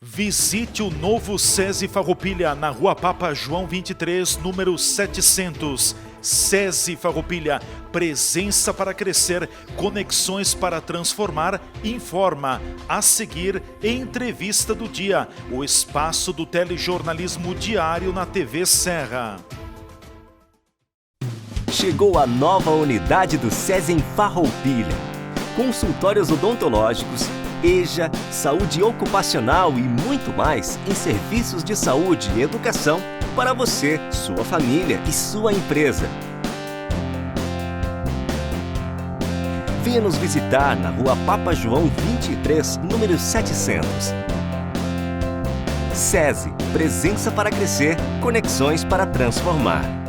Visite o novo SESI Farroupilha, na Rua Papa João 23, número 700. SESI Farroupilha, presença para crescer, conexões para transformar, informa. A seguir, entrevista do dia, o espaço do telejornalismo diário na TV Serra. Chegou a nova unidade do SESI em Farroupilha. Consultórios odontológicos, EJA, saúde ocupacional e muito mais em serviços de saúde e educação para você, sua família e sua empresa. Venha nos visitar na Rua Papa João 23, número 700. SESI, presença para crescer, conexões para transformar.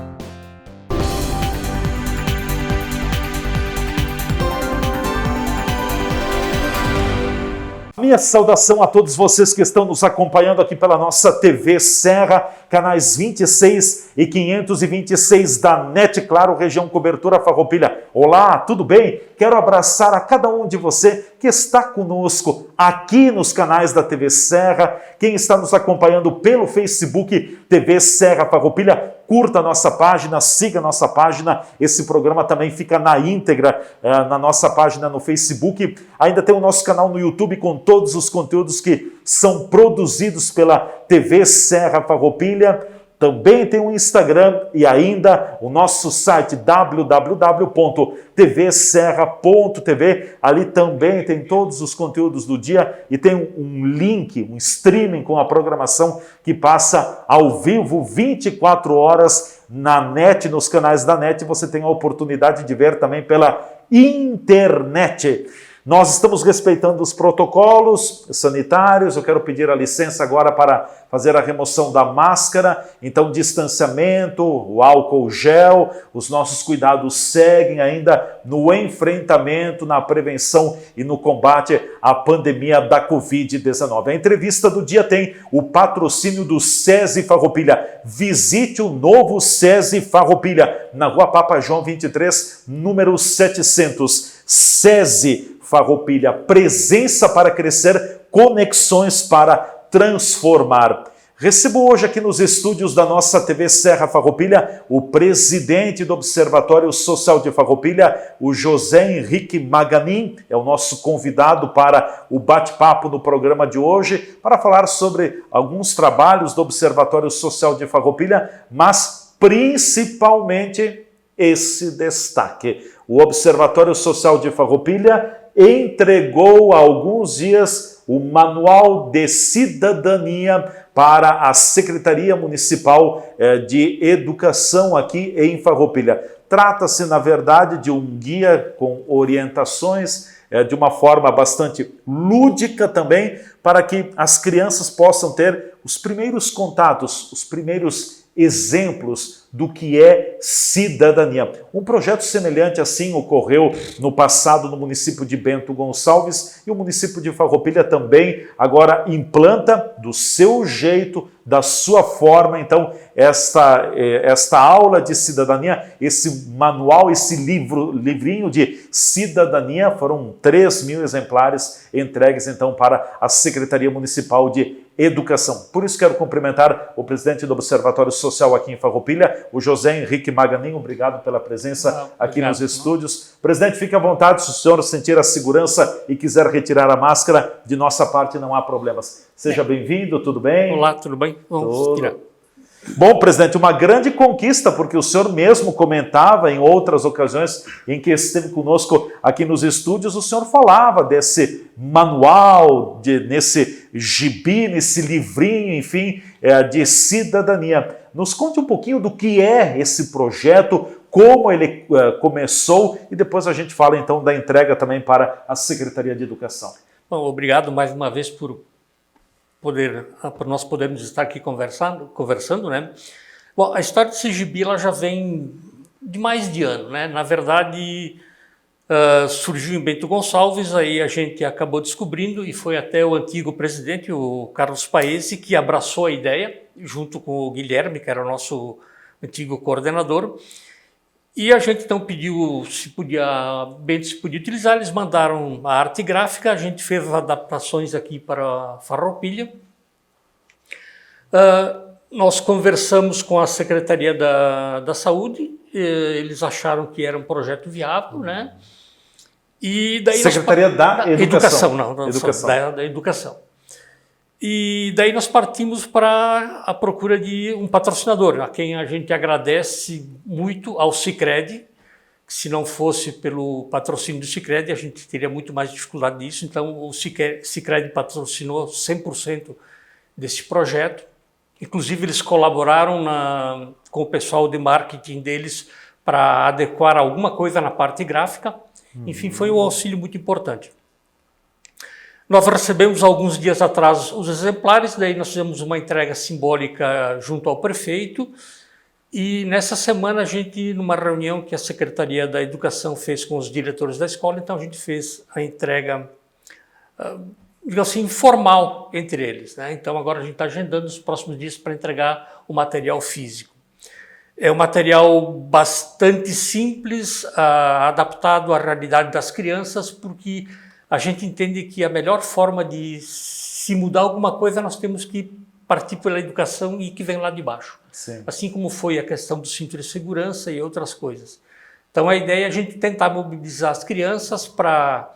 Minha saudação a todos vocês que estão nos acompanhando aqui pela nossa TV Serra, canais 26 e 526 da NET Claro, região cobertura Farroupilha. Olá, tudo bem? Quero abraçar a cada um de você que está conosco aqui nos canais da TV Serra, quem está nos acompanhando pelo Facebook TV Serra Farroupilha. Curta a nossa página, siga a nossa página. Esse programa também fica na íntegra na nossa página no Facebook. Ainda tem o nosso canal no YouTube com todos os conteúdos que são produzidos pela TV Serra Farroupilha. Também tem o Instagram e ainda o nosso site www.tvserra.tv. Ali também tem todos os conteúdos do dia e tem um link, um streaming com a programação que passa ao vivo 24 horas na NET, nos canais da NET. Você tem a oportunidade de ver também pela internet. Nós estamos respeitando os protocolos sanitários. Eu quero pedir a licença agora para fazer a remoção da máscara. Então, distanciamento, o álcool gel, os nossos cuidados seguem ainda no enfrentamento, na prevenção e no combate à pandemia da Covid-19. A entrevista do dia tem o patrocínio do SESI Farroupilha. Visite o novo SESI Farroupilha, na Rua Papa João 23, número 700. SESI Farroupilha, presença para crescer, conexões para transformar. Recebo hoje aqui nos estúdios da nossa TV Serra Farroupilha o presidente do Observatório Social de Farroupilha, o José Henrique Maganin, é o nosso convidado para o bate-papo no programa de hoje, para falar sobre alguns trabalhos do Observatório Social de Farroupilha, mas principalmente esse destaque. O Observatório Social de Farroupilha entregou há alguns dias o Manual de Cidadania para a Secretaria Municipal de Educação aqui em Farroupilha. Trata-se, na verdade, de um guia com orientações de uma forma bastante lúdica também, para que as crianças possam ter os primeiros contatos, os primeiros exemplos do que é cidadania. Um projeto semelhante assim ocorreu no passado no município de Bento Gonçalves e o município de Farroupilha também agora implanta do seu jeito, da sua forma. Então, esta aula de cidadania, esse manual, esse livrinho de cidadania, foram 3.000 exemplares entregues então para a Secretaria Municipal de Educação. Por isso quero cumprimentar o presidente do Observatório Social aqui em Farroupilha, o José Henrique Maganin. Obrigado pela presença aqui nos estúdios. Presidente, fique à vontade, se o senhor sentir a segurança e quiser retirar a máscara, de nossa parte não há problemas. Seja bem-vindo, tudo bem? Olá, tudo bem? Vamos tirar. Bom, presidente, uma grande conquista, porque o senhor mesmo comentava em outras ocasiões em que esteve conosco aqui nos estúdios, o senhor falava desse manual, nesse gibi, nesse livrinho, enfim, de cidadania. Nos conte um pouquinho do que é esse projeto, como ele começou, e depois a gente fala então da entrega também para a Secretaria de Educação. Bom, obrigado mais uma vez por nós podermos estar aqui conversando, né? Bom, a história desse gibi ela já vem de mais de ano, né? Na verdade, surgiu em Bento Gonçalves, aí a gente acabou descobrindo e foi até o antigo presidente, o Carlos Paese, que abraçou a ideia, junto com o Guilherme, que era o nosso antigo coordenador. E a gente então pediu se podia utilizar, eles mandaram a arte gráfica, a gente fez adaptações aqui para Farroupilha Nós conversamos com a Secretaria da Saúde, eles acharam que era um projeto viável, né? E daí Secretaria da Educação. Da Educação. E daí nós partimos para a procura de um patrocinador, a quem a gente agradece muito ao Sicredi, que se não fosse pelo patrocínio do Sicredi, a gente teria muito mais dificuldade disso. Então o Sicredi patrocinou 100% desse projeto. Inclusive eles colaboraram com o pessoal de marketing deles para adequar alguma coisa na parte gráfica. Enfim, foi um auxílio muito importante. Nós recebemos alguns dias atrás os exemplares, daí nós fizemos uma entrega simbólica junto ao prefeito, e nessa semana a gente, numa reunião que a Secretaria da Educação fez com os diretores da escola, então a gente fez a entrega, digamos assim, informal entre eles, né? Então agora a gente está agendando os próximos dias para entregar o material físico. É um material bastante simples, adaptado à realidade das crianças, porque a gente entende que a melhor forma de se mudar alguma coisa, nós temos que partir pela educação e que vem lá de baixo. Sim. Assim Assim como foi a questão do cinto de segurança e outras coisas. Então a ideia é a gente tentar mobilizar as crianças para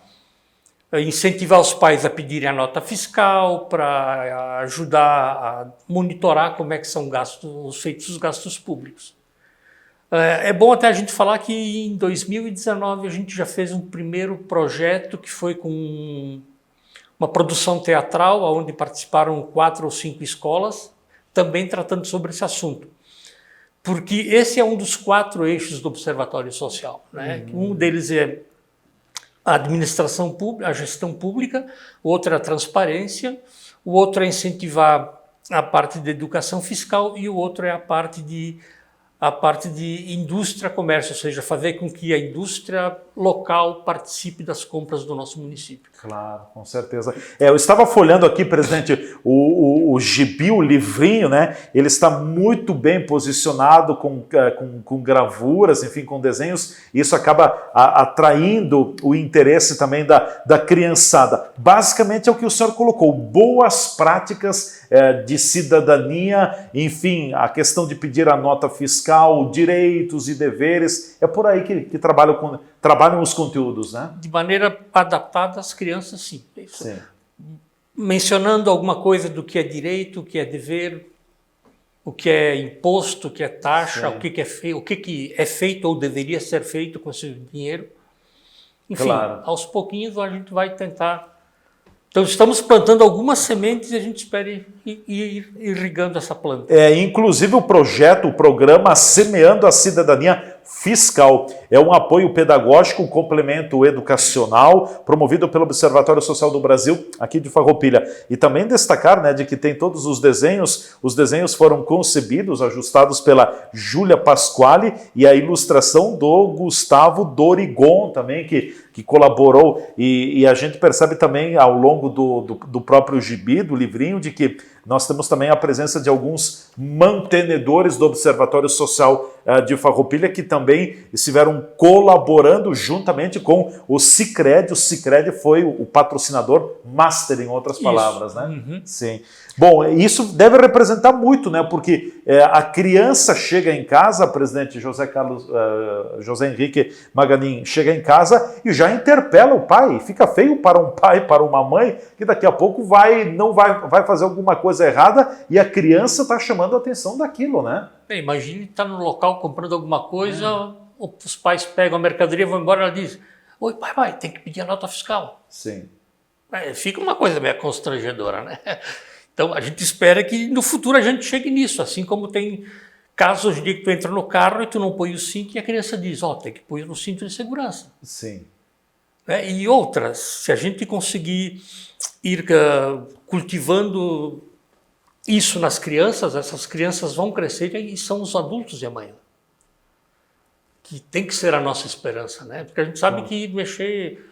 incentivar os pais a pedirem a nota fiscal, para ajudar a monitorar como é que são feitos os gastos públicos. É bom até a gente falar que em 2019 a gente já fez um primeiro projeto que foi com uma produção teatral, onde participaram 4 ou 5 escolas, também tratando sobre esse assunto. Porque esse é um dos 4 eixos do Observatório Social, né? Um deles é a administração pública, a gestão pública, o outro é a transparência, o outro é incentivar a parte de educação fiscal e o outro é a parte de indústria, comércio, ou seja, fazer com que a indústria local participe das compras do nosso município. Claro, com certeza. Eu estava folhando aqui, presidente, o gibi, o livrinho, né? Ele está muito bem posicionado com gravuras, enfim, com desenhos, e isso acaba atraindo o interesse também da criançada. Basicamente é o que o senhor colocou, boas práticas de cidadania, enfim, a questão de pedir a nota fiscal, direitos e deveres, é por aí que trabalham os conteúdos, né? De maneira adaptada às crianças, sim. Sim. Mencionando alguma coisa do que é direito, o que é dever, o que é imposto, o que é taxa, o que é feito ou deveria ser feito com esse dinheiro. Enfim, claro. Aos pouquinhos a gente vai tentar. Então estamos plantando algumas sementes e a gente espera ir irrigando essa planta. Inclusive o programa Semeando a Cidadania Fiscal. É um apoio pedagógico, um complemento educacional, promovido pelo Observatório Social do Brasil, aqui de Farroupilha. E também destacar, né, de que tem todos os desenhos foram concebidos, ajustados pela Júlia Pasquale, e a ilustração do Gustavo Dorigon também, que colaborou, e a gente percebe também ao longo do próprio gibi, do livrinho, de que nós temos também a presença de alguns mantenedores do Observatório Social de Farroupilha que também estiveram colaborando juntamente com o Sicredi. O Sicredi foi o patrocinador master, em outras palavras, né? Uhum. Sim. Bom, isso deve representar muito, né? Porque a criança chega em casa, presidente José Henrique Maganin chega em casa e já interpela o pai. Fica feio para um pai, para uma mãe, que daqui a pouco vai fazer alguma coisa errada e a criança está chamando a atenção daquilo, né? Imagine estar no local comprando alguma coisa, os pais pegam a mercadoria, vão embora e ela diz: oi, pai, tem que pedir a nota fiscal. Sim. Fica uma coisa meio constrangedora, né? Então a gente espera que no futuro a gente chegue nisso, assim como tem casos de que tu entra no carro e tu não põe o cinto e a criança diz: tem que pôr no cinto de segurança. Sim. E outras, se a gente conseguir ir cultivando isso nas crianças, essas crianças vão crescer e são os adultos de amanhã. Que tem que ser a nossa esperança, né? Porque a gente sabe que mexer...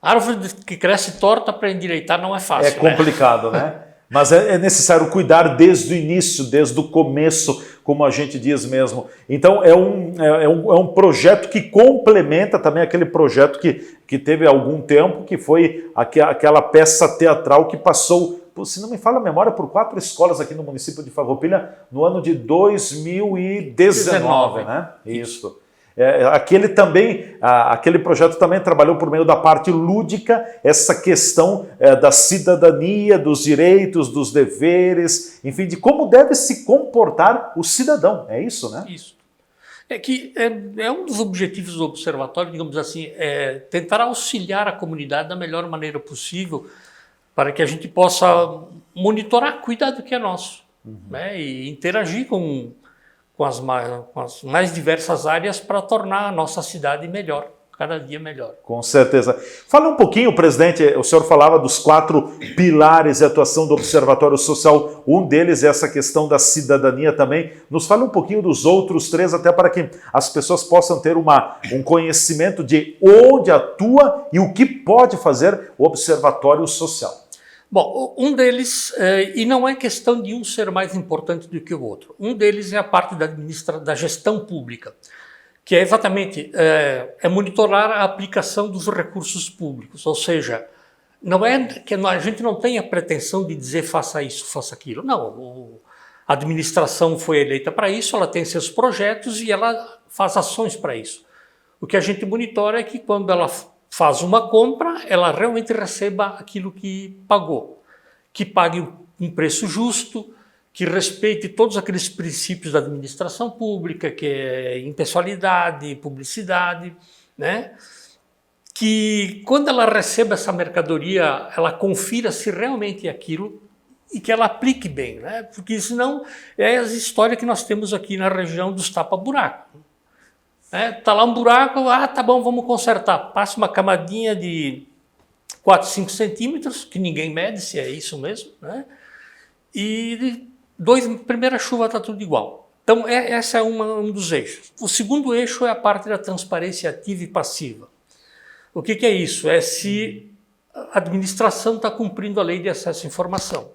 Árvore que cresce torta para endireitar não é fácil. É complicado, né? Mas é necessário cuidar desde o início, desde o começo, como a gente diz mesmo. Então é um projeto que complementa também aquele projeto que teve há algum tempo, que foi aquela peça teatral que passou se não me falha a memória, por 4 escolas aqui no município de Farroupilha no ano de 2019, né? Isso. Aquele projeto também trabalhou por meio da parte lúdica, essa questão da cidadania, dos direitos, dos deveres, enfim, de como deve se comportar o cidadão, é isso, né? Isso. É que é um dos objetivos do observatório, digamos assim, é tentar auxiliar a comunidade da melhor maneira possível para que a gente possa monitorar, cuidar do que é nosso, né? E interagir com as mais diversas áreas para tornar a nossa cidade melhor, cada dia melhor. Com certeza. Fala um pouquinho, presidente, o senhor falava dos 4 pilares de atuação do Observatório Social, um deles é essa questão da cidadania também. Nos fala um pouquinho dos outros 3, até para que as pessoas possam ter um conhecimento de onde atua e o que pode fazer o Observatório Social. Bom, um deles, e não é questão de um ser mais importante do que o outro, um deles é a parte da gestão pública, que é exatamente monitorar a aplicação dos recursos públicos, ou seja, não é que a gente não tem a pretensão de dizer faça isso, faça aquilo, não, a administração foi eleita para isso, ela tem seus projetos e ela faz ações para isso. O que a gente monitora é que quando ela faz uma compra, ela realmente receba aquilo que pagou, que pague um preço justo, que respeite todos aqueles princípios da administração pública, que é impessoalidade, publicidade, né? Que quando ela receba essa mercadoria, ela confira se realmente é aquilo e que ela aplique bem, né? Porque senão é a história que nós temos aqui na região dos tapa-buraco. Tá lá um buraco, tá bom, vamos consertar. Passa uma camadinha de 4, 5 centímetros, que ninguém mede se é isso mesmo, né? E primeira chuva está tudo igual. Então, essa é um dos eixos. O segundo eixo é a parte da transparência ativa e passiva. O que é isso? É se a administração está cumprindo a lei de acesso à informação.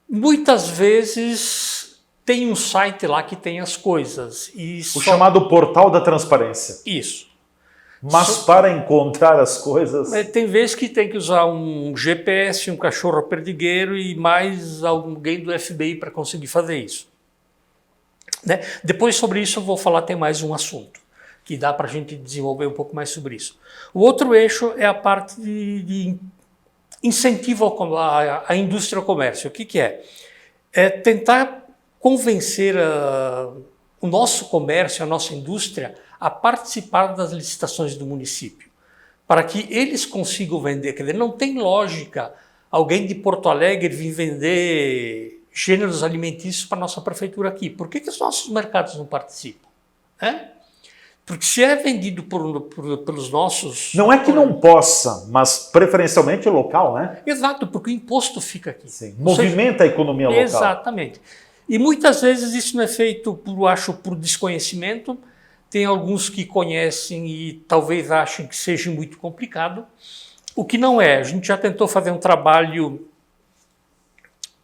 Muitas vezes tem um site lá que tem as coisas. O chamado portal da transparência. Isso. Mas para encontrar as coisas... Tem vezes que tem que usar um GPS, um cachorro perdigueiro e mais alguém do FBI para conseguir fazer isso. Né? Depois sobre isso eu vou falar, tem mais um assunto, que dá para a gente desenvolver um pouco mais sobre isso. O outro eixo é a parte de incentivo à indústria e ao comércio. O que é? É tentar convencer o nosso comércio, a nossa indústria, a participar das licitações do município, para que eles consigam vender. Quer dizer, não tem lógica alguém de Porto Alegre vir vender gêneros alimentícios para a nossa prefeitura aqui. Por que os nossos mercados não participam? Porque se é vendido pelos nossos... Não é que não possa, mas preferencialmente local, né? Exato, porque o imposto fica aqui. Sim. Movimenta a economia local. Exatamente. E muitas vezes isso não é feito, por desconhecimento. Tem alguns que conhecem e talvez achem que seja muito complicado. O que não é. A gente já tentou fazer um trabalho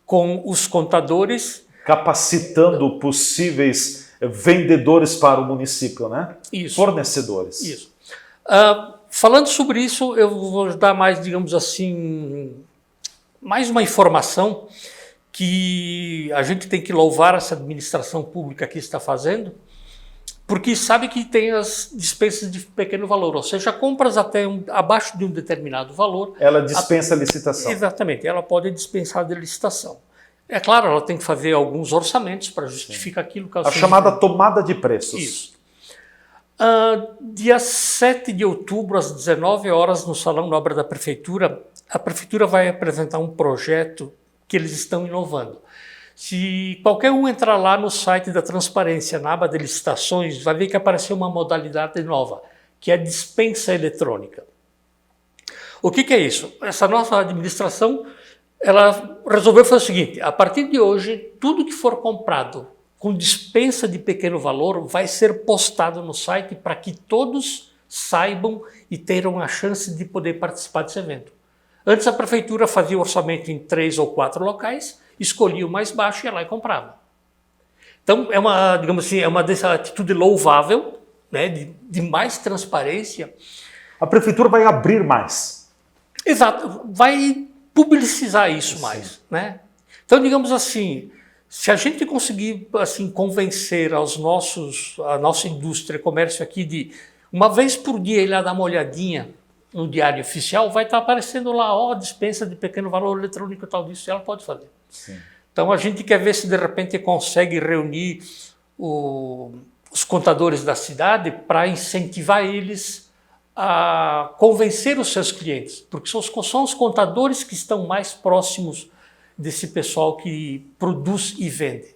com os contadores. Capacitando possíveis vendedores para o município, né? Isso. Fornecedores. Isso. Falando sobre isso, eu vou dar mais, digamos assim, mais uma informação que a gente tem que louvar essa administração pública que está fazendo, porque sabe que tem as dispensas de pequeno valor, ou seja, compras até abaixo de um determinado valor. Ela dispensa a licitação. Exatamente, ela pode dispensar de licitação. É claro, ela tem que fazer alguns orçamentos para justificar aquilo que ela... A chamada tomada de preços. Isso. Dia 7 de outubro, às 19 horas, no Salão Nobre da Prefeitura, a Prefeitura vai apresentar um projeto que eles estão inovando. Se qualquer um entrar lá no site da Transparência, na aba de licitações, vai ver que apareceu uma modalidade nova, que é a dispensa eletrônica. O que é isso? Essa nossa administração, ela resolveu fazer o seguinte: a partir de hoje, tudo que for comprado com dispensa de pequeno valor vai ser postado no site para que todos saibam e tenham a chance de poder participar desse evento. Antes a prefeitura fazia o orçamento em 3 ou 4 locais, escolhia o mais baixo e ia lá e comprava. Então é uma, digamos assim, é uma atitude louvável, né, de mais transparência. A prefeitura vai abrir mais. Exato, vai publicizar isso mais, né? Então, digamos assim, se a gente conseguir assim convencer a nossa indústria, comércio aqui de uma vez por dia ir lá dar uma olhadinha no diário oficial, vai estar aparecendo lá, dispensa de pequeno valor eletrônico e tal disso, ela pode fazer. Sim. Então a gente quer ver se de repente consegue reunir os contadores da cidade para incentivar eles a convencer os seus clientes, porque são os contadores que estão mais próximos desse pessoal que produz e vende.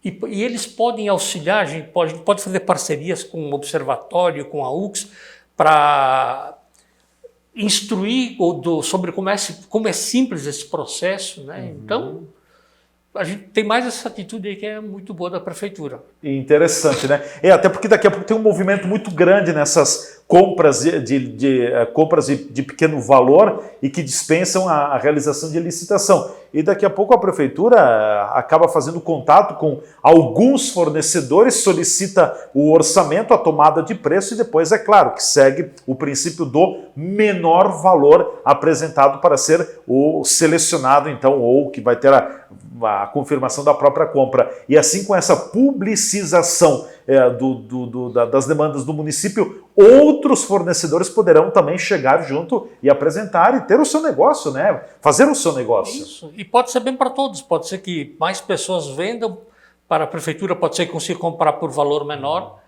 E eles podem auxiliar, a gente pode fazer parcerias com o Observatório, com a UX, para instruir sobre como é simples esse processo, né? Então, a gente tem mais essa atitude aí que é muito boa da prefeitura. Interessante, né? Até porque daqui a pouco tem um movimento muito grande nessas compras compras de pequeno valor e que dispensam a realização de licitação. E daqui a pouco a prefeitura acaba fazendo contato com alguns fornecedores, solicita o orçamento, a tomada de preço e depois, é claro, que segue o princípio do menor valor apresentado para ser o selecionado, então, ou que vai ter a confirmação da própria compra. E assim, com essa publicização das demandas do município, outros fornecedores poderão também chegar junto e apresentar e ter o seu negócio, né? Fazer o seu negócio. Isso. E pode ser bem para todos. Pode ser que mais pessoas vendam para a prefeitura, pode ser que consiga comprar por valor menor.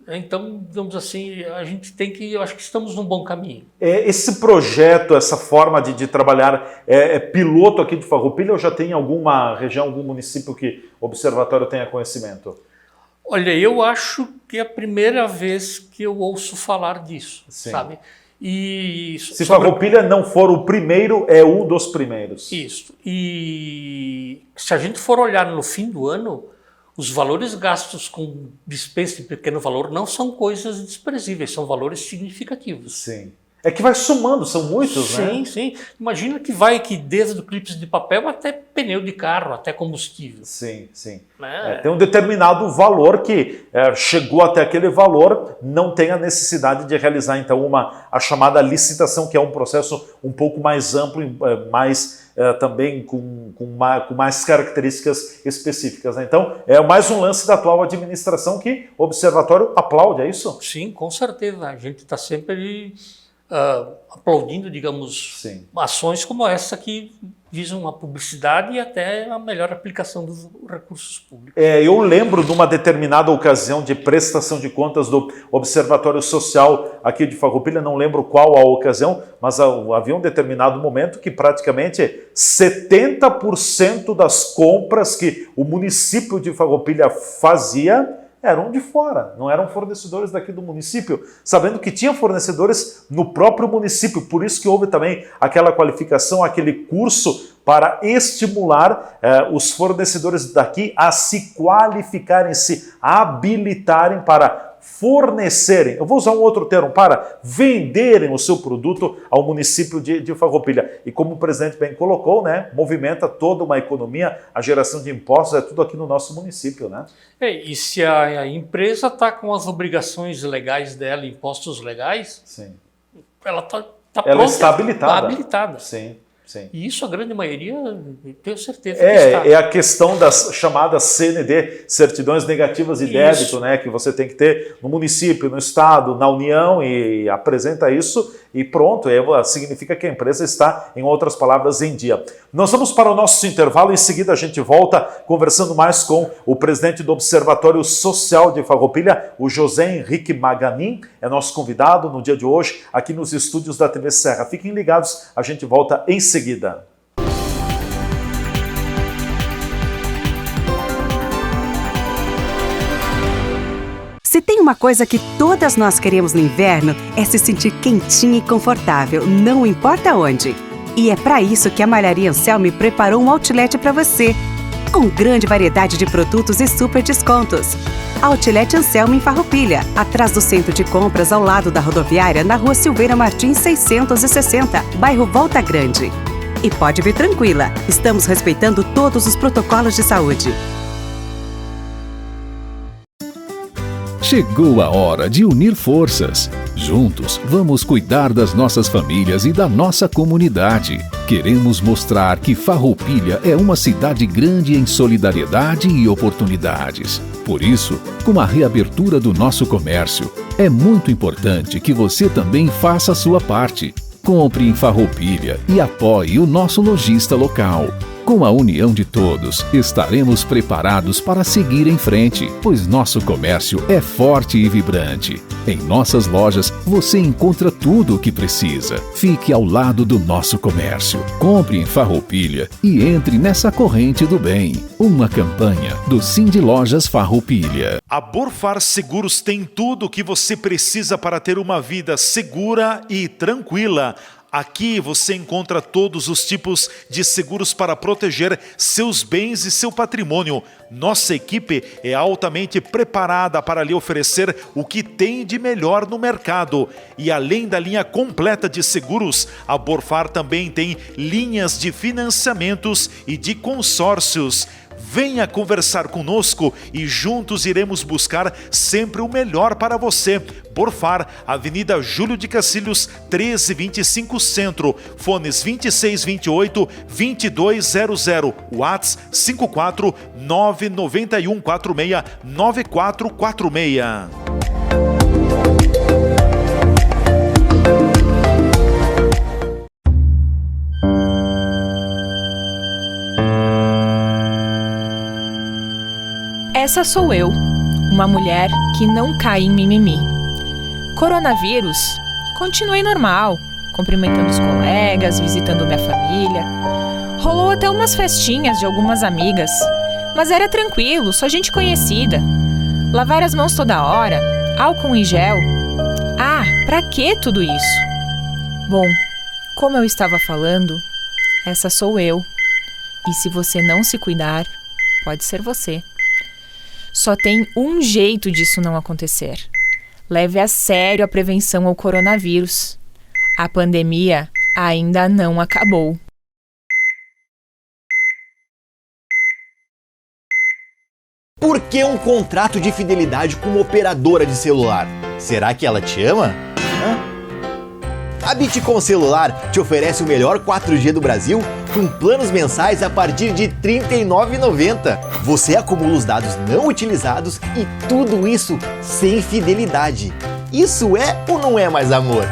Então, digamos assim, a gente tem que, eu acho que estamos num bom caminho. Esse projeto, essa forma de trabalhar é piloto aqui de Farroupilha ou já tem alguma região, algum município que o observatório tenha conhecimento? Olha, eu acho que é a primeira vez que eu ouço falar disso, Sim. sabe? E se Farroupilha não for o primeiro, é um dos primeiros. Isso. E se a gente for olhar no fim do ano, os valores gastos com dispensa de pequeno valor não são coisas desprezíveis, são valores significativos. Sim. É que vai somando, são muitos, né? Sim, sim. Imagina que desde clipes de papel até pneu de carro, até combustível. Sim, sim. Né? Tem um determinado valor que chegou até aquele valor, não tem a necessidade de realizar, então, a chamada licitação, que é um processo um pouco mais amplo, também com mais características específicas, né? Então, é mais um lance da atual administração que o observatório aplaude, é isso? Sim, com certeza. A gente está sempre aplaudindo, digamos, Sim, ações como essa que visam a publicidade e até a melhor aplicação dos recursos públicos. Eu lembro de uma determinada ocasião de prestação de contas do Observatório Social aqui de Farroupilha, não lembro qual a ocasião, mas havia um determinado momento que praticamente 70% das compras que o município de Farroupilha fazia eram de fora, não eram fornecedores daqui do município, sabendo que tinha fornecedores no próprio município, por isso que houve também aquela qualificação, aquele curso para estimular os fornecedores daqui a se qualificarem, se habilitarem para fornecerem, eu vou usar um outro termo, para venderem o seu produto ao município de Farroupilha. E como o presidente bem colocou, né, movimenta toda uma economia, a geração de impostos é tudo aqui no nosso município, né? E se a empresa está com as obrigações legais dela, impostos legais, sim, ela está ela está habilitada. habilitada. Sim. Sim. E isso a grande maioria, tenho certeza que está. É a questão das chamadas CND, certidões negativas de débito, né, que você tem que ter no município, no estado, na União, e apresenta isso e pronto, significa que a empresa está, em outras palavras, em dia. Nós vamos para o nosso intervalo, em seguida a gente volta conversando mais com o presidente do Observatório Social de Farroupilha, o José Henrique Maganin, é nosso convidado no dia de hoje, aqui nos estúdios da TV Serra. Fiquem ligados, a gente volta em seguida. Se tem uma coisa que todas nós queremos no inverno, é se sentir quentinha e confortável, não importa onde. E é para isso que a Malharia Anselmi preparou um outlet para você, com grande variedade de produtos e super descontos. Outlet Anselmi em Farroupilha, atrás do centro de compras ao lado da rodoviária, na Rua Silveira Martins 660, bairro Volta Grande. E pode vir tranquila, estamos respeitando todos os protocolos de saúde. Chegou a hora de unir forças. Juntos, vamos cuidar das nossas famílias e da nossa comunidade. Queremos mostrar que Farroupilha é uma cidade grande em solidariedade e oportunidades. Por isso, com a reabertura do nosso comércio, é muito importante que você também faça a sua parte. Compre em Farroupilha e apoie o nosso lojista local. Com a união de todos, estaremos preparados para seguir em frente, pois nosso comércio é forte e vibrante. Em nossas lojas, você encontra tudo o que precisa. Fique ao lado do nosso comércio. Compre em Farroupilha e entre nessa corrente do bem. Uma campanha do Cindy Lojas Farroupilha. A Borfar Seguros tem tudo o que você precisa para ter uma vida segura e tranquila. Aqui você encontra todos os tipos de seguros para proteger seus bens e seu patrimônio. Nossa equipe é altamente preparada para lhe oferecer o que tem de melhor no mercado. E além da linha completa de seguros, a Borfar também tem linhas de financiamentos e de consórcios. Venha conversar conosco e juntos iremos buscar sempre o melhor para você. Borfar, Avenida Júlio de Cacilhos, 1325 Centro. Fones 2628-2200. WhatsApp 54 991 46 9446. Essa sou eu, uma mulher que não cai em mimimi. Coronavírus, continuei normal, cumprimentando os colegas, visitando minha família. Rolou até umas festinhas de algumas amigas, mas era tranquilo, só gente conhecida. Lavar as mãos toda hora, álcool em gel. Ah, pra que tudo isso? Bom, como eu estava falando, essa sou eu. E se você não se cuidar, pode ser você. Só tem um jeito disso não acontecer. Leve a sério a prevenção ao coronavírus. A pandemia ainda não acabou. Por que um contrato de fidelidade com uma operadora de celular? Será que ela te ama? A Bitcom Celular te oferece o melhor 4G do Brasil com planos mensais a partir de R$ 39,90. Você acumula os dados não utilizados e tudo isso sem fidelidade. Isso é ou não é mais amor?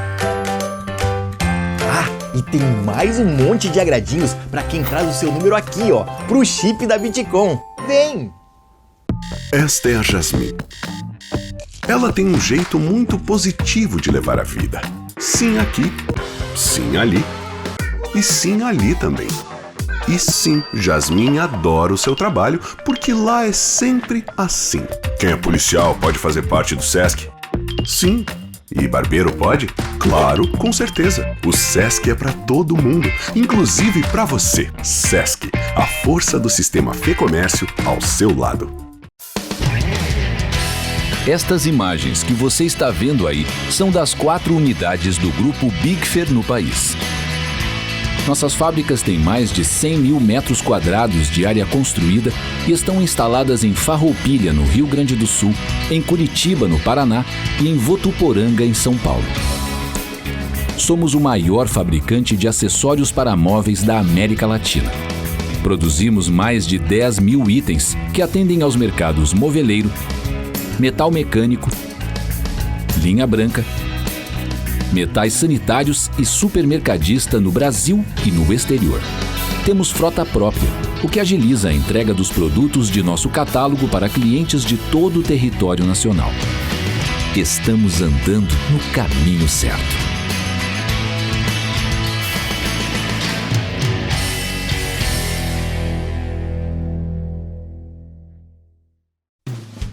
Ah, e tem mais um monte de agradinhos para quem traz o seu número aqui, ó, pro chip da Bitcom. Vem! Esta é a Jasmine. Ela tem um jeito muito positivo de levar a vida. Sim aqui, sim ali e sim ali também. E sim, Jasmine adora o seu trabalho porque lá é sempre assim. Quem é policial pode fazer parte do SESC? Sim. E barbeiro pode? Claro, com certeza. O SESC é para todo mundo, inclusive para você. SESC, a força do sistema Fê Comércio ao seu lado. Estas imagens que você está vendo aí são das 4 unidades do grupo Bigfer no país. Nossas fábricas têm mais de 100 mil metros quadrados de área construída e estão instaladas em Farroupilha, no Rio Grande do Sul, em Curitiba, no Paraná e em Votuporanga, em São Paulo. Somos o maior fabricante de acessórios para móveis da América Latina. Produzimos mais de 10 mil itens que atendem aos mercados moveleiro, metal mecânico, linha branca, metais sanitários e supermercadista no Brasil e no exterior. Temos frota própria, o que agiliza a entrega dos produtos de nosso catálogo para clientes de todo o território nacional. Estamos andando no caminho certo.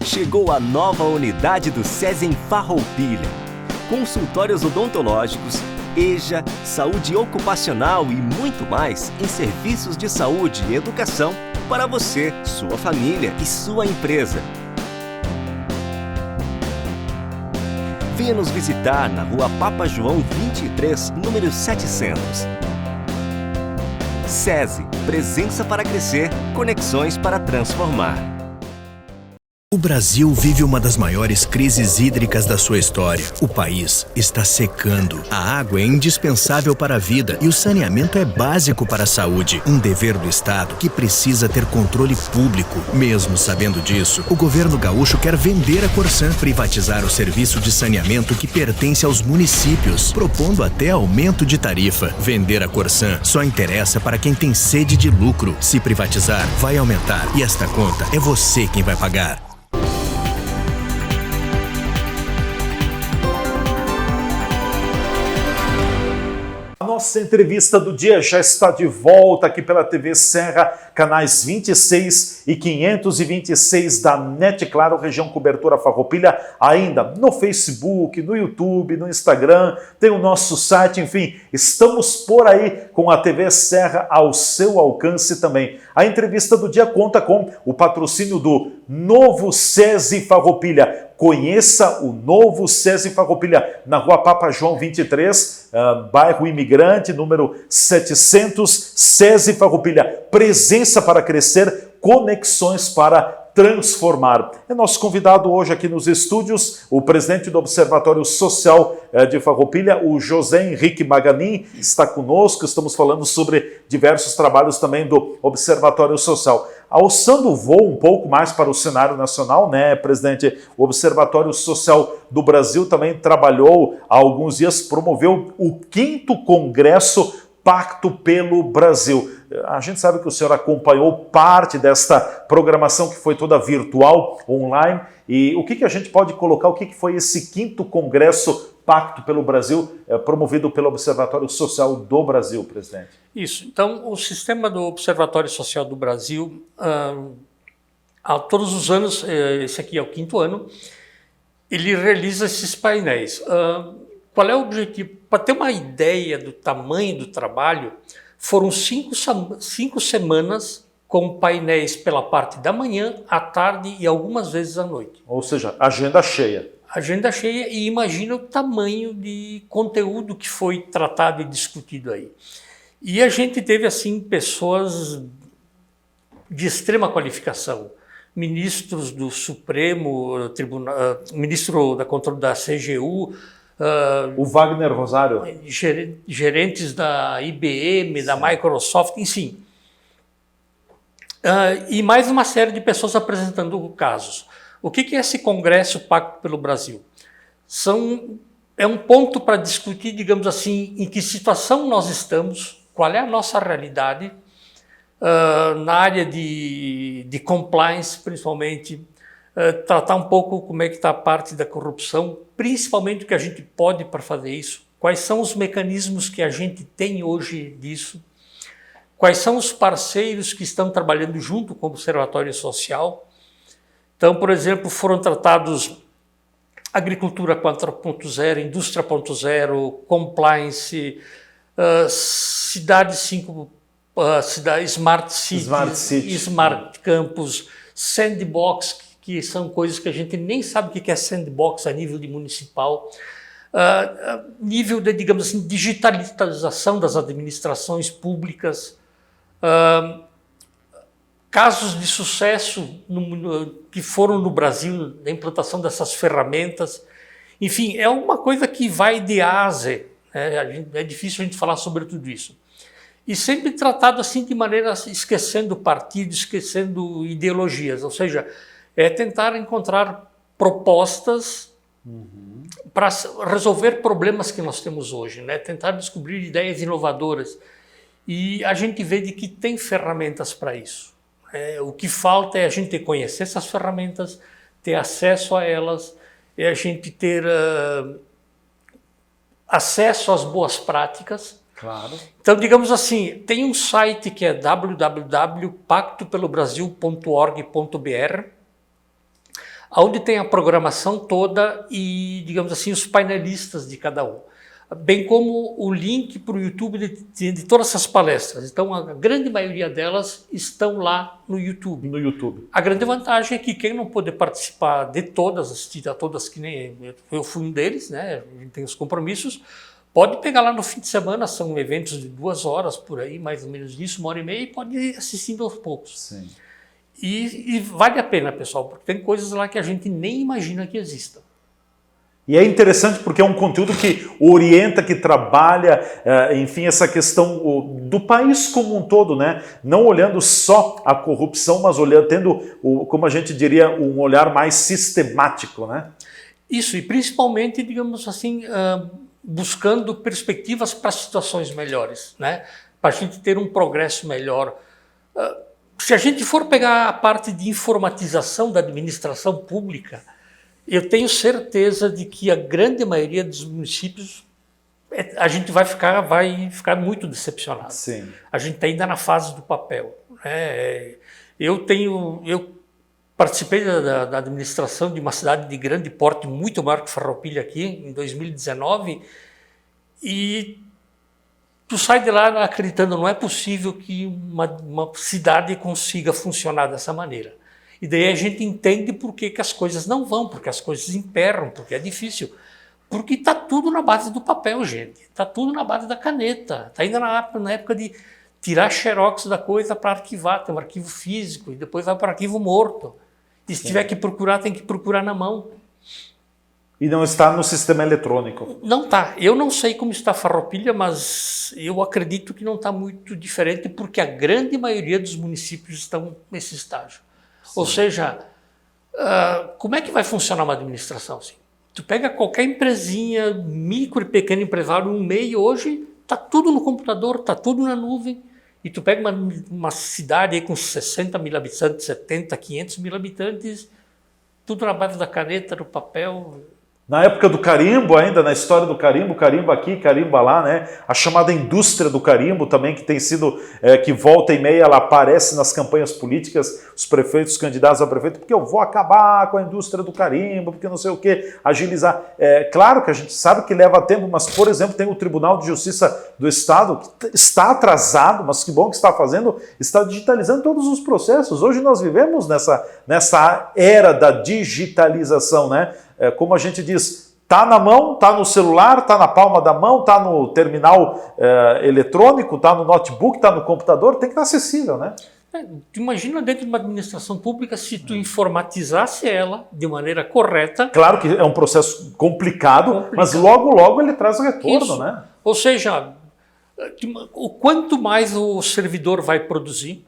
Chegou a nova unidade do SESI em Farroupilha. Consultórios odontológicos, EJA, saúde ocupacional e muito mais em serviços de saúde e educação para você, sua família e sua empresa. Venha nos visitar na Rua Papa João 23, número 700. SESI, presença para crescer, conexões para transformar. O Brasil vive uma das maiores crises hídricas da sua história. O país está secando. A água é indispensável para a vida e o saneamento é básico para a saúde. Um dever do Estado que precisa ter controle público. Mesmo sabendo disso, o governo gaúcho quer vender a Corsan, privatizar o serviço de saneamento que pertence aos municípios, propondo até aumento de tarifa. Vender a Corsan só interessa para quem tem sede de lucro. Se privatizar, vai aumentar e esta conta é você quem vai pagar. Nossa entrevista do dia já está de volta aqui pela TV Serra, canais 26 e 526 da NET Claro, região cobertura Farroupilha, ainda no Facebook, no YouTube, no Instagram, tem o nosso site, enfim, estamos por aí com a TV Serra ao seu alcance também. A entrevista do dia conta com o patrocínio do Novo SESI Farroupilha. Conheça o Novo SESI Farroupilha, na Rua Papa João 23, bairro Imigrante, número 700, SESI Farroupilha. Presença para crescer, conexões para transformar. É nosso convidado hoje aqui nos estúdios, o presidente do Observatório Social de Farroupilha, o José Henrique Maganin, está conosco. Estamos falando sobre diversos trabalhos também do Observatório Social. Alçando o voo um pouco mais para o cenário nacional, né, presidente? O Observatório Social do Brasil também trabalhou há alguns dias, promoveu o 5º Congresso Pacto pelo Brasil. A gente sabe que o senhor acompanhou parte desta programação que foi toda virtual, online, e o que a gente pode colocar, o que foi esse 5º Congresso Pacto pelo Brasil, promovido pelo Observatório Social do Brasil, presidente? Isso. Então, o sistema do Observatório Social do Brasil, todos os anos, esse aqui é o 5º ano, ele realiza esses painéis. Qual é o objetivo? Para ter uma ideia do tamanho do trabalho, foram 5 semanas com painéis pela parte da manhã, à tarde e algumas vezes à noite. Ou seja, agenda cheia. Agenda cheia, e imagina o tamanho de conteúdo que foi tratado e discutido aí. E a gente teve, assim, pessoas de extrema qualificação. Ministros do Supremo Tribunal, ministro da Controle da CGU, o Wagner Rosário, gerentes da IBM, da Microsoft, enfim. E mais uma série de pessoas apresentando casos. O que é esse Congresso Pacto pelo Brasil? É um ponto para discutir, digamos assim, em que situação nós estamos, qual é a nossa realidade, na área de compliance, principalmente, tratar um pouco como é que está a parte da corrupção, principalmente o que a gente pode para fazer isso, quais são os mecanismos que a gente tem hoje disso, quais são os parceiros que estão trabalhando junto com o Observatório Social. Então, por exemplo, foram tratados agricultura 4.0, indústria 4.0, compliance, cidades 5, smart cities, smart campus, sandbox, que são coisas que a gente nem sabe o que é sandbox a nível de municipal, nível de, digamos assim, digitalização das administrações públicas, casos de sucesso que foram no Brasil na implantação dessas ferramentas. Enfim, é uma coisa que vai de A a Z. É difícil a gente falar sobre tudo isso. E sempre tratado assim de maneira esquecendo partido, esquecendo ideologias, ou seja, é tentar encontrar propostas para resolver problemas que nós temos hoje, né? Tentar descobrir ideias inovadoras. E a gente vê de que tem ferramentas para isso. O que falta é a gente conhecer essas ferramentas, ter acesso a elas, é a gente ter acesso às boas práticas. Claro. Então, digamos assim, tem um site que é www.pactopelobrasil.org.br, onde tem a programação toda e, digamos assim, os painelistas de cada um. Bem como o link para o YouTube de todas essas palestras. Então, a grande maioria delas estão lá no YouTube. No YouTube. A grande vantagem é que quem não puder participar de todas, assistir a todas, que nem eu fui um deles, né? A gente tem os compromissos, pode pegar lá no fim de semana, são eventos de 2 horas por aí, mais ou menos isso, 1h30, e pode ir assistindo aos poucos. Sim. E vale a pena, pessoal, porque tem coisas lá que a gente nem imagina que existam. E é interessante porque é um conteúdo que orienta, que trabalha, enfim, essa questão do país como um todo, né? Não olhando só a corrupção, mas olhando, tendo, como a gente diria, um olhar mais sistemático, né? Isso, e principalmente, digamos assim, buscando perspectivas para situações melhores, né? Para a gente ter um progresso melhor. Se a gente for pegar a parte de informatização da administração pública, eu tenho certeza de que a grande maioria dos municípios a gente vai ficar muito decepcionado. Sim. A gente está ainda na fase do papel. Eu participei da administração de uma cidade de grande porte, muito maior que Farroupilha aqui, em 2019, e tu sai de lá acreditando, não é possível que uma cidade consiga funcionar dessa maneira. E daí a gente entende por que as coisas não vão, porque as coisas emperram, porque é difícil. Porque está tudo na base do papel, gente. Está tudo na base da caneta. Está ainda na época de tirar xerox da coisa para arquivar. Tem um arquivo físico e depois vai para o arquivo morto. E se tiver que procurar, tem que procurar na mão. E não está no sistema eletrônico. Não está. Eu não sei como está Farroupilha, mas eu acredito que não está muito diferente, porque a grande maioria dos municípios estão nesse estágio. Sim. Ou seja, como é que vai funcionar uma administração assim? Tu pega qualquer empresinha, micro e pequeno empresário, um MEI, hoje está tudo no computador, está tudo na nuvem. E tu pega uma cidade aí com 60 mil habitantes, 70, 500 mil habitantes, tudo na base da caneta, do papel. Na época do carimbo ainda, na história do carimbo aqui, carimbo lá, né? A chamada indústria do carimbo também, que tem sido, que volta e meia, ela aparece nas campanhas políticas, os prefeitos, os candidatos a prefeito, porque eu vou acabar com a indústria do carimbo, porque não sei o que, agilizar. Claro que a gente sabe que leva tempo, mas, por exemplo, tem o Tribunal de Justiça do Estado, que está atrasado, mas que bom que está fazendo, está digitalizando todos os processos. Hoje nós vivemos nessa era da digitalização, né? Como a gente diz, está na mão, está no celular, está na palma da mão, está no terminal eletrônico, está no notebook, está no computador, tem que estar acessível, né? Imagina dentro de uma administração pública se tu informatizasse ela de maneira correta. Claro que é um processo complicado. Mas logo ele traz retorno, isso, né? Ou seja, o quanto mais o servidor vai produzir,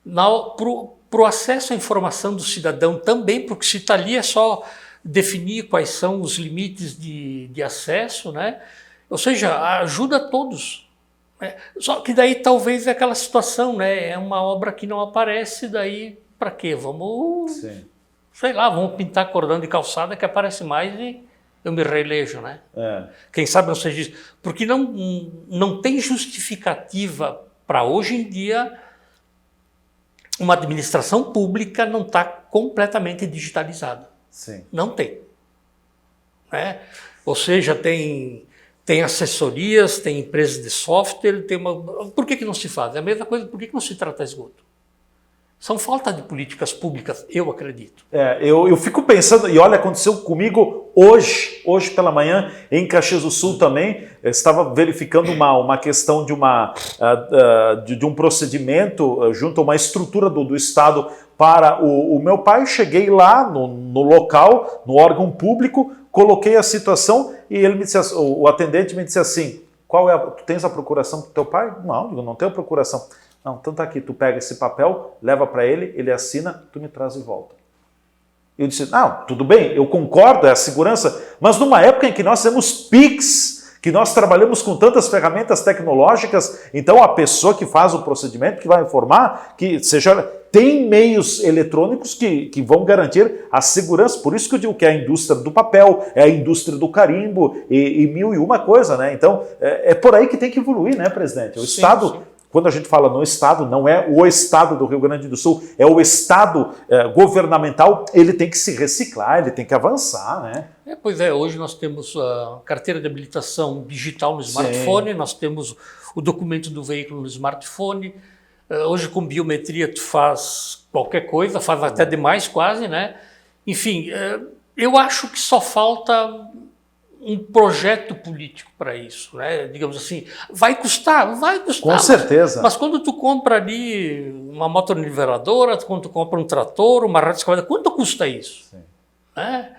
para o acesso à informação do cidadão também, porque se está ali é só definir quais são os limites de acesso, né? Ou seja, ajuda a todos. Só que daí talvez é aquela situação, né? É uma obra que não aparece, daí para quê? Vamos, sim, sei lá, vamos pintar cordão de calçada que aparece mais e eu me reelejo, né? Quem sabe não seja isso. Porque não tem justificativa para hoje em dia uma administração pública não estar completamente digitalizada. Sim. Não tem. Ou seja, tem assessorias, tem empresas de software, por que não se faz? É a mesma coisa, por que não se trata esgoto? São falta de políticas públicas, eu acredito. Eu fico pensando, e olha, aconteceu comigo hoje pela manhã, em Caxias do Sul também, eu estava verificando uma questão de um procedimento junto a uma estrutura do Estado para o meu pai. Cheguei lá no local, no órgão público, coloquei a situação e ele me disse, o atendente me disse assim, tu tens a procuração do teu pai? Não, eu não tenho procuração. Não, então tá aqui, tu pega esse papel, leva para ele assina, tu me traz de volta. Eu disse, não, tudo bem, eu concordo, é a segurança, mas numa época em que nós temos PIX, que nós trabalhamos com tantas ferramentas tecnológicas, então a pessoa que faz o procedimento, que vai informar, tem meios eletrônicos que vão garantir a segurança. Por isso que eu digo que é a indústria do papel, é a indústria do carimbo e mil e uma coisa, né? Então, é por aí que tem que evoluir, né, presidente? O Estado... Sim. Quando a gente fala no Estado, não é o Estado do Rio Grande do Sul, é o Estado governamental, ele tem que se reciclar, ele tem que avançar, né? Pois é, hoje nós temos a carteira de habilitação digital no smartphone, sim, nós temos o documento do veículo no smartphone, hoje com biometria tu faz qualquer coisa, faz até demais quase, né? Enfim, eu acho que só falta um projeto político para isso, né? Digamos assim, vai custar, Com certeza. Mas quando tu compra ali uma motorniveladora, quando tu compra um trator, uma reta, quanto custa isso? Sim. Né?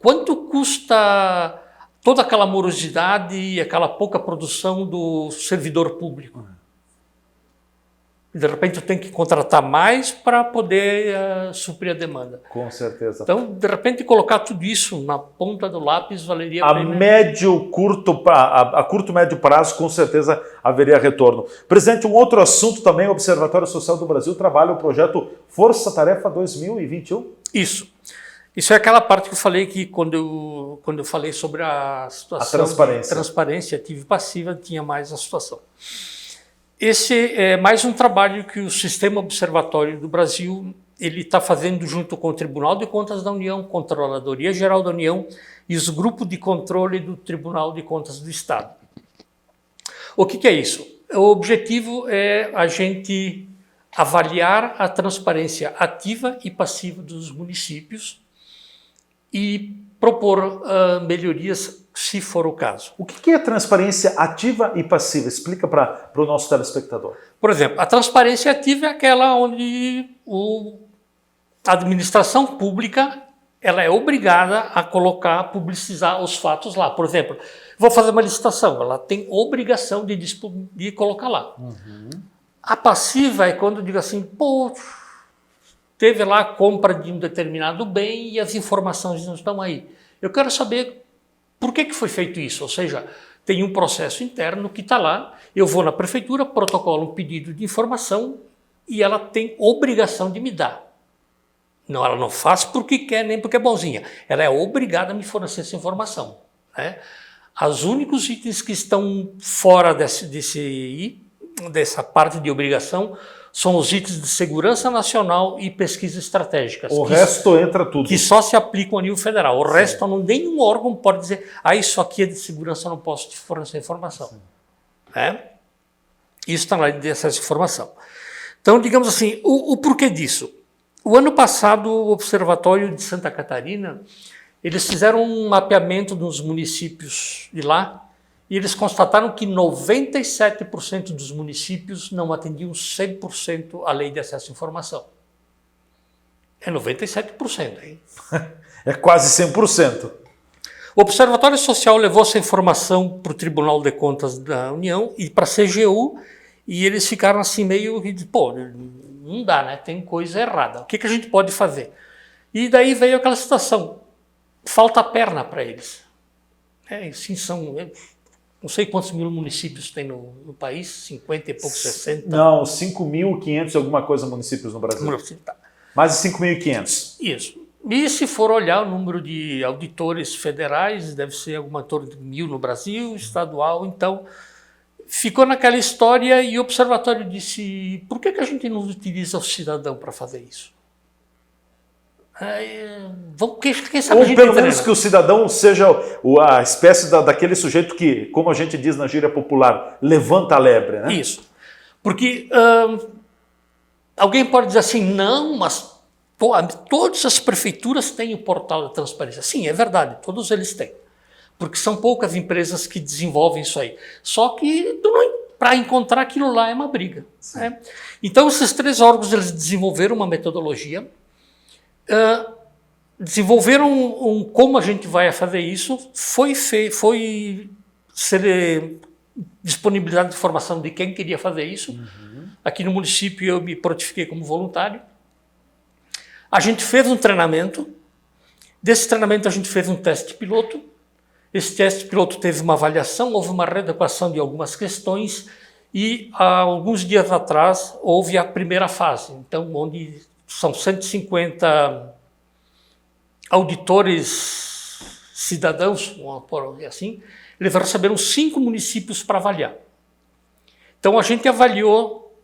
Quanto custa toda aquela morosidade e aquela pouca produção do servidor público? De repente tu tem que contratar mais para poder suprir a demanda. Com certeza. Então, de repente, colocar tudo isso na ponta do lápis valeria a pena. A curto, médio prazo, com certeza haveria retorno. Presidente, um outro assunto também, o Observatório Social do Brasil trabalha o projeto Força Tarefa 2021? Isso. Isso é aquela parte que eu falei que quando eu falei sobre a situação de transparência ativa e passiva, tinha mais a situação. Esse é mais um trabalho que o Sistema Observatório do Brasil ele está fazendo junto com o Tribunal de Contas da União, Controladoria Geral da União e os grupos de controle do Tribunal de Contas do Estado. O que é isso? O objetivo é a gente avaliar a transparência ativa e passiva dos municípios e propor melhorias se for o caso. O que é transparência ativa e passiva? Explica para o nosso telespectador. Por exemplo, a transparência ativa é aquela onde a administração pública ela é obrigada a publicizar os fatos lá. Por exemplo, vou fazer uma licitação, ela tem obrigação de colocar lá. Uhum. A passiva é quando eu digo assim, teve lá a compra de um determinado bem e as informações não estão aí. Eu quero saber por que foi feito isso, ou seja, tem um processo interno que está lá, eu vou na prefeitura, protocolo um pedido de informação e ela tem obrigação de me dar. Não, ela não faz porque quer, nem porque é bonzinha. Ela é obrigada a me fornecer essa informação. Né? Os únicos itens que estão fora dessa parte de obrigação são os itens de segurança nacional e pesquisa estratégicas. O resto entra tudo. Que só se aplicam a nível federal. O resto, nenhum órgão pode dizer isso aqui é de segurança, eu não posso te fornecer informação. Isso está na lei de acesso à informação. Então, digamos assim, o porquê disso? O ano passado, o Observatório de Santa Catarina, eles fizeram um mapeamento dos municípios de lá, e eles constataram que 97% dos municípios não atendiam 100% à lei de acesso à informação. É 97%, hein? É quase 100%. O Observatório Social levou essa informação para o Tribunal de Contas da União e para a CGU, e eles ficaram assim meio, não dá, né? Tem coisa errada. O que a gente pode fazer? E daí veio aquela situação. Falta perna para eles. Sim, são... Não sei quantos mil municípios tem no país, 50 e pouco, 60. Não, 5.500 e alguma coisa municípios no Brasil. Tá. Mais de 5.500. Isso. E se for olhar o número de auditores federais, deve ser alguma torre de 1.000 no Brasil, estadual, então ficou naquela história e o observatório disse, por que a gente não utiliza o cidadão para fazer isso? Quem sabe ou pelo menos que o cidadão seja a espécie daquele sujeito que, como a gente diz na gíria popular, levanta a lebre, né? Isso. Porque alguém pode dizer assim, não, mas todas as prefeituras têm o portal da transparência. Sim, é verdade, todos eles têm. Porque são poucas empresas que desenvolvem isso aí. Só que para encontrar aquilo lá é uma briga. Né? Então, esses três órgãos eles desenvolveram uma metodologia, desenvolveram como a gente vai fazer isso, foi ser disponibilidade de informação de quem queria fazer isso. Uhum. Aqui no município eu me prontifiquei como voluntário. A gente fez um treinamento, desse treinamento a gente fez um teste piloto, esse teste piloto teve uma avaliação, houve uma readequação de algumas questões e há alguns dias atrás houve a primeira fase, então onde são 150 auditores cidadãos, assim, eles receberam 5 municípios para avaliar. Então a gente avaliou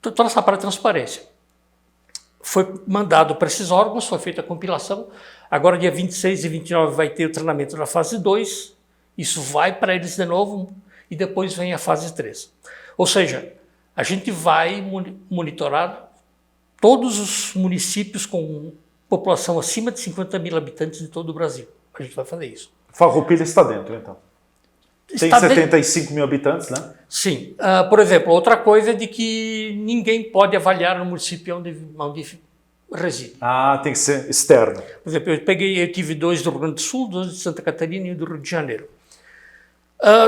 toda essa parte de transparência. Foi mandado para esses órgãos, foi feita a compilação. Agora, dia 26 e 29, vai ter o treinamento da fase 2. Isso vai para eles de novo e depois vem a fase 3. Ou seja, a gente vai monitorar todos os municípios com população acima de 50 mil habitantes de todo o Brasil. A gente vai fazer isso. Farroupilha está dentro, então. Tem 75 mil habitantes, né? Sim. Por exemplo, outra coisa é de que ninguém pode avaliar no município onde reside. Tem que ser externo. Por exemplo, eu tive 2 do Rio Grande do Sul, 2 de Santa Catarina e do Rio de Janeiro.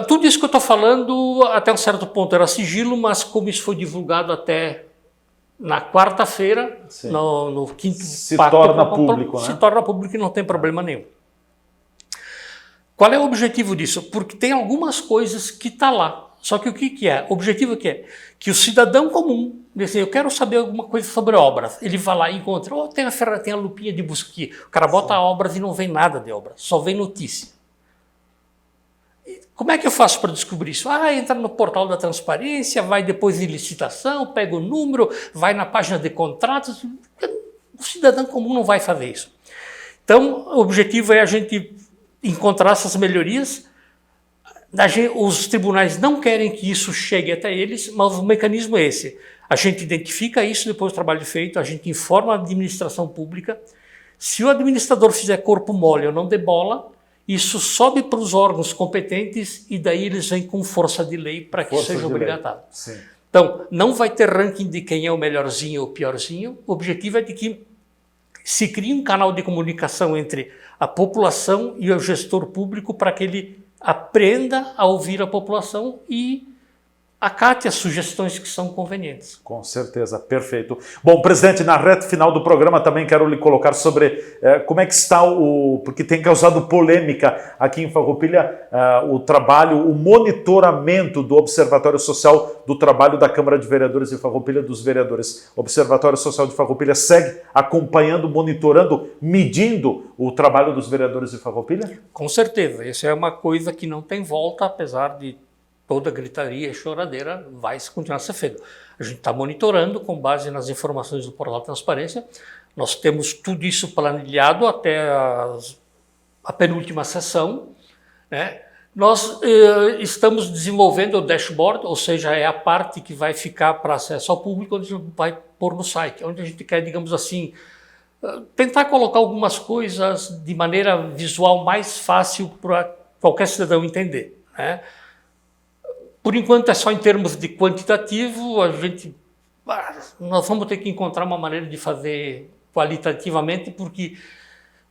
Tudo isso que eu estou falando, até um certo ponto era sigilo, mas como isso foi divulgado até na quarta-feira, no quinto se torna público, né? Se torna público e não tem problema nenhum. Qual é o objetivo disso? Porque tem algumas coisas que está lá. Só que o que é? O objetivo é que o cidadão comum, diz, eu quero saber alguma coisa sobre obras. Ele vai lá e encontra, tem a lupinha de busca aqui. O cara bota obras e não vem nada de obras, só vem notícia. E como é que eu faço para descobrir isso? Entra no portal da transparência, vai depois em licitação, pega o número, vai na página de contratos. O cidadão comum não vai fazer isso. Então, o objetivo é a gente encontrar essas melhorias. Os tribunais não querem que isso chegue até eles, mas o mecanismo é esse. A gente identifica isso depois do trabalho feito, a gente informa a administração pública. Se o administrador fizer corpo mole ou não der bola, isso sobe para os órgãos competentes e daí eles vêm com força de lei para que seja obrigatório. Então, não vai ter ranking de quem é o melhorzinho ou o piorzinho. O objetivo é de que se crie um canal de comunicação entre a população e o gestor público para que ele aprenda a ouvir a população e acate as sugestões que são convenientes. Com certeza, perfeito. Bom, presidente, na reta final do programa também quero lhe colocar sobre como é que está porque tem causado polêmica aqui em Farroupilha, o trabalho, o monitoramento do Observatório Social do Trabalho da Câmara de Vereadores de Farroupilha, dos vereadores. O Observatório Social de Farroupilha segue acompanhando, monitorando, medindo o trabalho dos vereadores de Farroupilha? Com certeza, isso é uma coisa que não tem volta, apesar de toda gritaria e choradeira vai continuar a ser feito. A gente está monitorando com base nas informações do portal da transparência. Nós temos tudo isso planilhado até a penúltima sessão, né? Nós estamos desenvolvendo o dashboard, ou seja, é a parte que vai ficar para acesso ao público, onde a gente vai pôr no site, onde a gente quer, digamos assim, tentar colocar algumas coisas de maneira visual mais fácil para qualquer cidadão entender, né? Por enquanto é só em termos de quantitativo, nós vamos ter que encontrar uma maneira de fazer qualitativamente, porque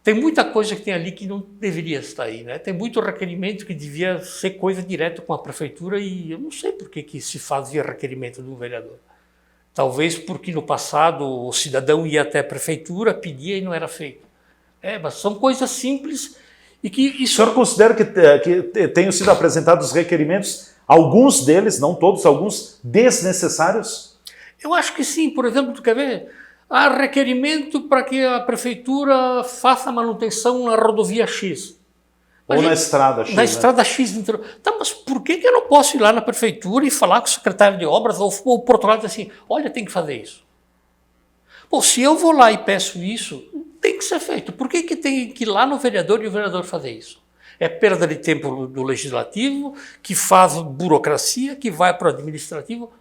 tem muita coisa que tem ali que não deveria estar aí, né? Tem muito requerimento que devia ser coisa direta com a prefeitura e eu não sei por que se fazia requerimento do vereador. Talvez porque no passado o cidadão ia até a prefeitura, pedia e não era feito. Mas são coisas simples e que isso... O senhor considera que tenham sido apresentados requerimentos, alguns deles, não todos, alguns desnecessários? Eu acho que sim. Por exemplo, tu quer ver? Há requerimento para que a prefeitura faça manutenção na rodovia X. Ou na estrada X. Na estrada X. Tá, mas por que eu não posso ir lá na prefeitura e falar com o secretário de obras ou por outro lado assim, olha, tem que fazer isso. Bom, se eu vou lá e peço isso, tem que ser feito. Por que tem que ir lá no vereador e o vereador fazer isso? É perda de tempo do legislativo, que faz burocracia, que vai para o administrativo.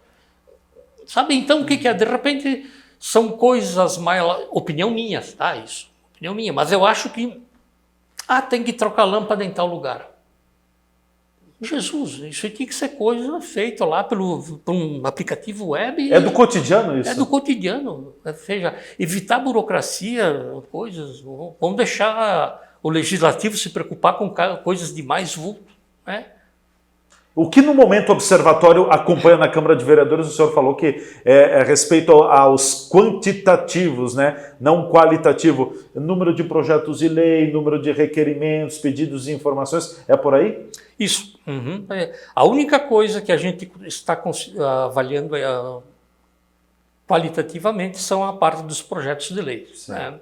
Sabe, então, o que é? De repente, são coisas mais... Opinião minha, tá? Isso. Opinião minha. Mas eu acho que... tem que trocar lâmpada em tal lugar. Jesus, isso tinha que ser coisa feita lá por um aplicativo web. É do cotidiano isso? É do cotidiano. Ou seja, evitar burocracia, coisas... Vamos deixar o legislativo se preocupar com coisas de mais vulto, né? O que no momento o observatório acompanha na Câmara de Vereadores, o senhor falou que é respeito aos quantitativos, né? Não qualitativo. Número de projetos de lei, número de requerimentos, pedidos de informações, é por aí? Isso. Uhum. A única coisa que a gente está avaliando qualitativamente são a parte dos projetos de lei, né?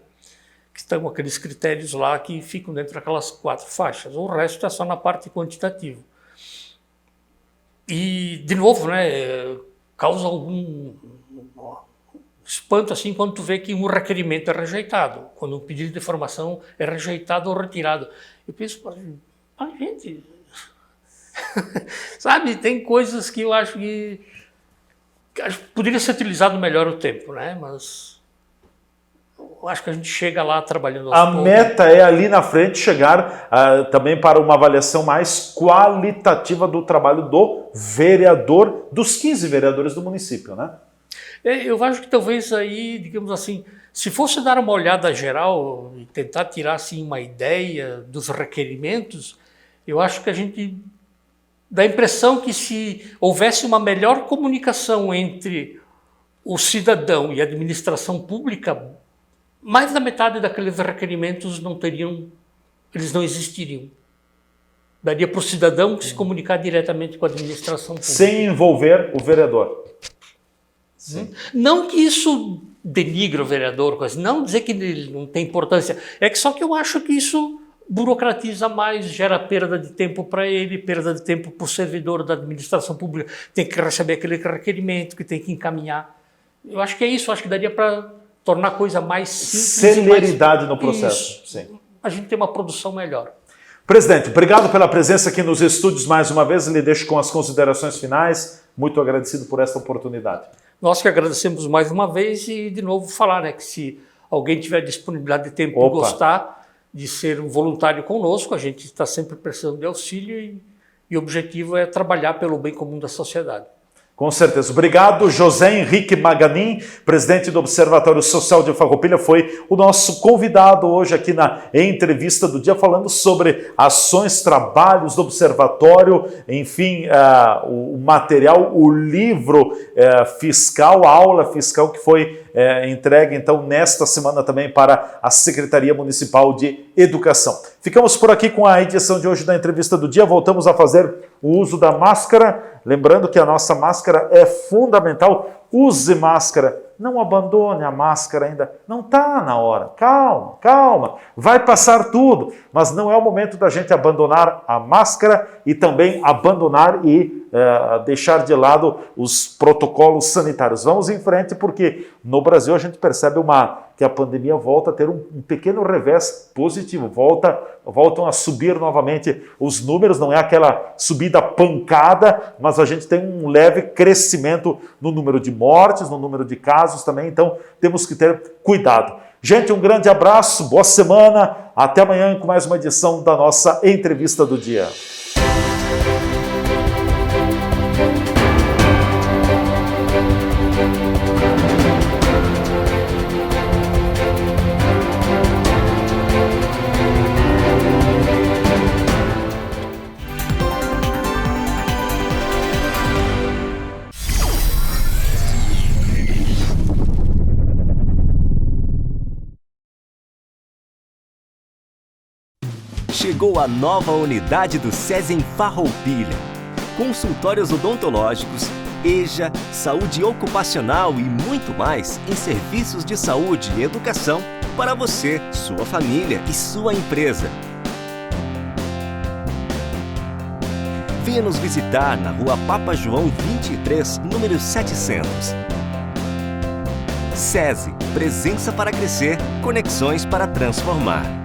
Que estão aqueles critérios lá que ficam dentro daquelas 4 faixas. O resto é só na parte quantitativa. E, de novo, né, causa algum espanto assim quando tu vê que um requerimento é rejeitado, quando um pedido de informação é rejeitado ou retirado. Eu penso, gente, sabe, tem coisas que eu acho que poderia ser utilizado melhor o tempo, né? Mas eu acho que a gente chega lá trabalhando A meta é ali na frente chegar também para uma avaliação mais qualitativa do trabalho do vereador, dos 15 vereadores do município, né? Eu acho que talvez aí, digamos assim, se fosse dar uma olhada geral e tentar tirar assim, uma ideia dos requerimentos, eu acho que a gente dá a impressão que se houvesse uma melhor comunicação entre o cidadão e a administração pública, mais da metade daqueles requerimentos eles não existiriam. Daria para o cidadão se comunicar diretamente com a administração pública. Sem envolver o vereador. Sim. Não que isso denigre o vereador, não dizer que ele não tem importância, é que só que eu acho que isso burocratiza mais, gera perda de tempo para ele, perda de tempo para o servidor da administração pública, tem que receber aquele requerimento, que tem que encaminhar. Eu acho que é isso, acho que daria para tornar a coisa mais simples. Celeridade no processo. Sim. A gente tem uma produção melhor. Presidente, obrigado pela presença aqui nos estúdios mais uma vez. Lhe deixo com as considerações finais. Muito agradecido por esta oportunidade. Nós que agradecemos mais uma vez e, de novo, falar, né, que se alguém tiver disponibilidade de tempo e gostar de ser um voluntário conosco, a gente está sempre precisando de auxílio e o objetivo é trabalhar pelo bem comum da sociedade. Com certeza. Obrigado. José Henrique Maganin, presidente do Observatório Social de Farroupilha, foi o nosso convidado hoje aqui na entrevista do dia, falando sobre ações, trabalhos do Observatório, enfim, o material, o livro fiscal, a aula fiscal que foi entregue, então, nesta semana também para a Secretaria Municipal de Educação. Ficamos por aqui com a edição de hoje da entrevista do dia. Voltamos a fazer o uso da máscara. Lembrando que a nossa máscara é fundamental. Use máscara. Não abandone a máscara ainda. Não está na hora. Calma, calma. Vai passar tudo. Mas não é o momento da gente abandonar a máscara e também abandonar e deixar de lado os protocolos sanitários. Vamos em frente, porque no Brasil a gente percebe que a pandemia volta a ter um pequeno revés positivo. Voltam a subir novamente os números. Não é aquela subida pancada, mas a gente tem um leve crescimento no número de mortes, no número de casos também. Então temos que ter cuidado. Gente, um grande abraço, boa semana. Até amanhã com mais uma edição da nossa entrevista do dia. Chegou a nova unidade do SESI em Farroupilha. Consultórios odontológicos, EJA, saúde ocupacional e muito mais em serviços de saúde e educação para você, sua família e sua empresa. Venha nos visitar na Rua Papa João 23, número 700. SESI, presença para crescer, conexões para transformar.